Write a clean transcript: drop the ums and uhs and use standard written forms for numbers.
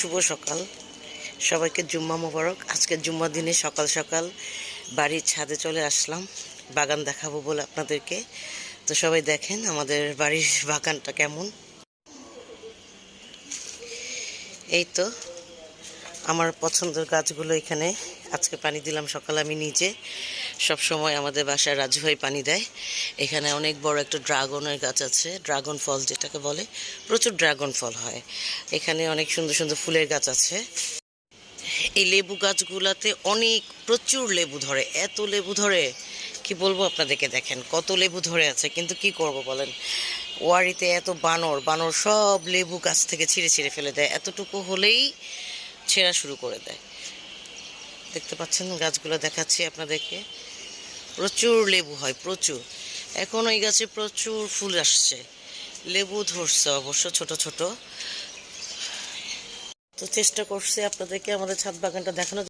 শুভ সকাল, সবাইকে জুম্মা মোবারক। আজকে জুম্মার দিনে সকাল সকাল বাড়ির ছাদে চলে আসলাম বাগান দেখাবো বলে আপনাদেরকে। তো সবাই দেখেন আমাদের বাড়ির বাগানটা কেমন। এই তো আমার পছন্দের গাছগুলো এখানে। আজকে পানি দিলাম সকালে আমি নিজে। সব সময় আমাদের বাসায় রাজু ভাই পানি দেয়। এখানে অনেক বড় একটা ড্রাগনের গাছ আছে, ড্রাগন ফল যেটাকে বলে, প্রচুর ড্রাগন ফল হয় এখানে। অনেক সুন্দর সুন্দর ফুলের গাছ আছে। এই লেবু গাছগুলাতে প্রচুর লেবু ধরে, এত লেবু ধরে কি বলবো আপনাদেরকে। দেখেন কত লেবু ধরে আছে, কিন্তু কি করব বলেন, ওয়ারিতে এত বানর বানর সব লেবু গাছ থেকে ছিঁড়ে ছিঁড়ে ফেলে দেয়, এতটুকু হলেই ছেঁড়া শুরু করে দেয়। দেখতে পাচ্ছেন গাছগুলো দেখাচ্ছি আপনাদেরকে, প্রচুর লেবু হয় প্রচুর। এখন ওই গাছে প্রচুর ফুল আসছে, লেবু ধরছে অবশ্য ছোট ছোট। তো চেষ্টা করছি আপনাদেরকে আমাদের ছাদ বাগানটা দেখানো।